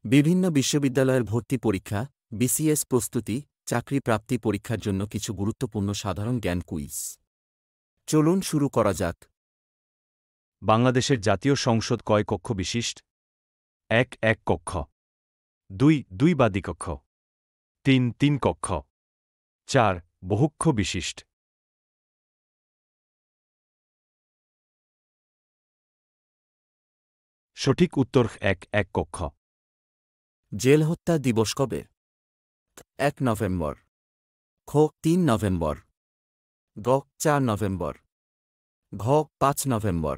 বিভিন্ন বিশ্ববিদ্যালয়ের ভর্তি পরীক্ষা, বিসিএস প্রস্তুতি, চাকরি প্রাপ্তি পরীক্ষার জন্য কিছু গুরুত্বপূর্ণ সাধারণ জ্ঞান কুইজ। চলুন শুরু করা যাক। বাংলাদেশের জাতীয় সংসদ কয় কক্ষ বিশিষ্ট? ১ ১ কক্ষ, ২ ২ বা দ্বিকক্ষ, ৩ ৩ কক্ষ, ৪ বহুকক্ষ বিশিষ্ট। সঠিক উত্তর ১ ১ কক্ষ। জেল হত্যা দিবস কবে? ১ নভেম্বর, খ ৩ নভেম্বর, গ ৪ নভেম্বর, ঘ ৫ নভেম্বর।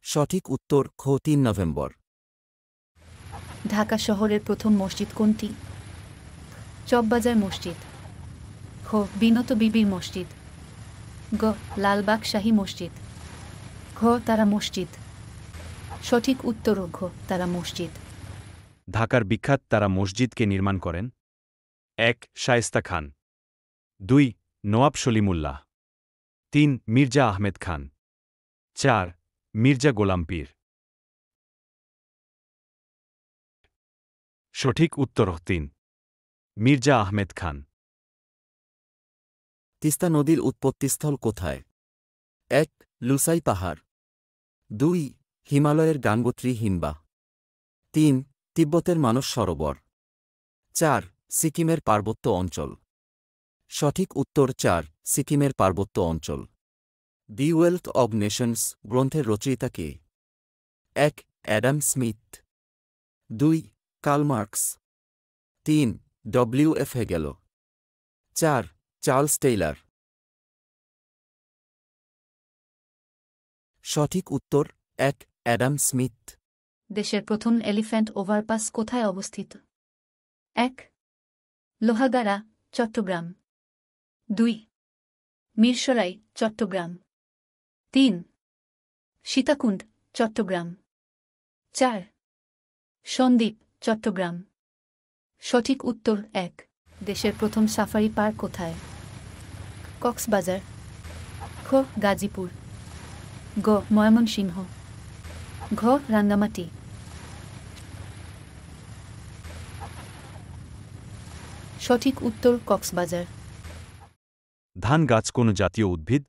সঠিক উত্তর খ ৩ নভেম্বর। ঢাকা শহরের প্রথম মসজিদ কোনটি? চকবাজার মসজিদ, খ বিনত বিবির মসজিদ, গ লালবাগ শাহী মসজিদ, ঘ তারা মসজিদ। সঠিক উত্তর ঘ তারা মসজিদ। ঢাকার বিখ্যাত তারা মসজিদকে নির্মাণ করেন? ১ শায়েস্তা খান, ২ নওয়াব সলিমুল্লাহ, ৩ মির্জা আহমেদ খান, ৪ মির্জা গোলাম পীর। সঠিক উত্তর ৩ মির্জা আহমেদ খান। তিস্তা নদীর উৎপত্তিস্থল কোথায়? ১ লুসাই পাহাড়, ২ হিমালয়ের গাঙ্গোত্রী হিমবাহ, ৩ তিব্বতের মানস সরোবর, ৪ সিকিমের পার্বত্য অঞ্চল। সঠিক উত্তর ৪ সিকিমের পার্বত্য অঞ্চল। দি ওয়েলথ অব নেশনস গ্রন্থের রচয়িতা কে? ১ Adam Smith, ২ Karl Marx, ৩ W F. Hegel, ৪ Charles Taylor. সঠিক উত্তর ১ অ্যাডাম স্মিথ। দেশের প্রথম এলিফ্যান্ট ওভারপাস কোথায় অবস্থিত? ১ লোহাগাড়া, চট্টগ্রাম, ২ মিরসরাই, চট্টগ্রাম, ৩ সীতাকুণ্ড, চট্টগ্রাম, ৪ সন্দ্বীপ, চট্টগ্রাম। সঠিক উত্তর ১ দেশের প্রথম সাফারি পার্ক কোথায়? কক্সবাজার, খ গাজীপুর, গ ময়মনসিংহ, ঘ রাঙ্গামাটি। সঠিক উত্তর কক্সবাজার। ধান গাছ কোন জাতীয় উদ্ভিদ?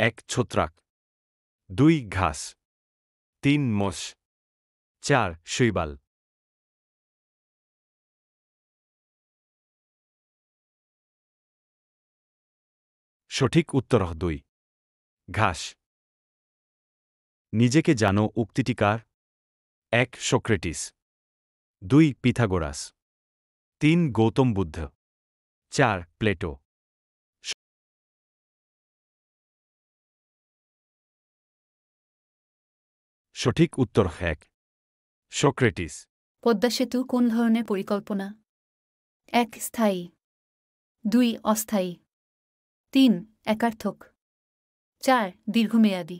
১ ছত্রাক, ২ ঘাস, ৩ মোষ, ৪ শৈবাল। সঠিক উত্তর ২ ঘাস। নিজেকে জানো উক্তিটি কার? ১ Socrates, ২ Pythagoras, ৩ Gautam Buddha, ৪ Plato. সঠিক উত্তর ১ সক্রেটিস। পদ্মা সেতু কোন ধরনের পরিকল্পনা? ১ স্থায়ী, ২ অস্থায়ী, ৩ একার্থক, ৪ দীর্ঘমেয়াদী।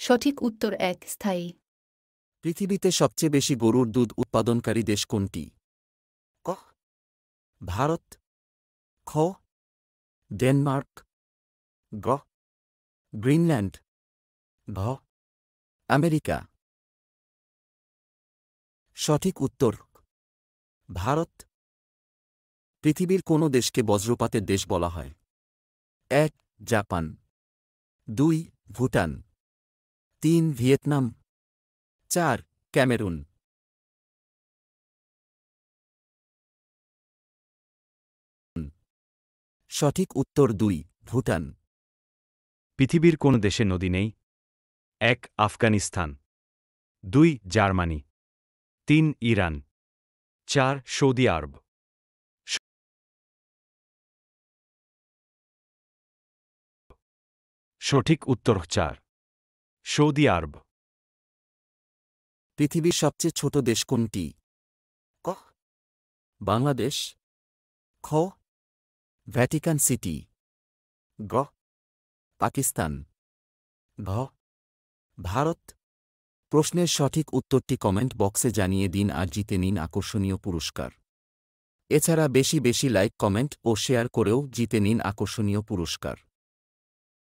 সঠিক উত্তর ১ স্থায়ী। পৃথিবীতে সবচেয়ে বেশি গরুর দুধ উৎপাদনকারী দেশ কোনটি? ক ভারত, খ ডেনমার্ক, গ গ্রিনল্যান্ড, ঘ আমেরিকা। সঠিক উত্তর ভারত। পৃথিবীর কোন দেশকে বজ্রপাতের দেশ বলা হয়? ১ জাপান, ২ ভুটান, ৩ ভিয়েতনাম, ৪ ক্যামেরুন। সঠিক উত্তর ২ ভুটান। পৃথিবীর কোন দেশে নদী নেই? ১ আফগানিস্তান, ২ জার্মানি, ৩ ইরান, ৪ সৌদি আরব। সঠিক উত্তর ৪ সৌদি আরব। পৃথিবীর সবচেয়ে ছোট দেশ কোনটি? ক বাংলাদেশ, খ ভ্যাটিকান সিটি, গ পাকিস্তান, ঘ ভারত। প্রশ্নের সঠিক উত্তরটি কমেন্ট বক্সে জানিয়ে দিন আর জিতে নিন আকর্ষণীয় পুরস্কার। এছাড়া বেশি বেশি লাইক কমেন্ট ও শেয়ার করেও জিতে নিন আকর্ষণীয় পুরস্কার।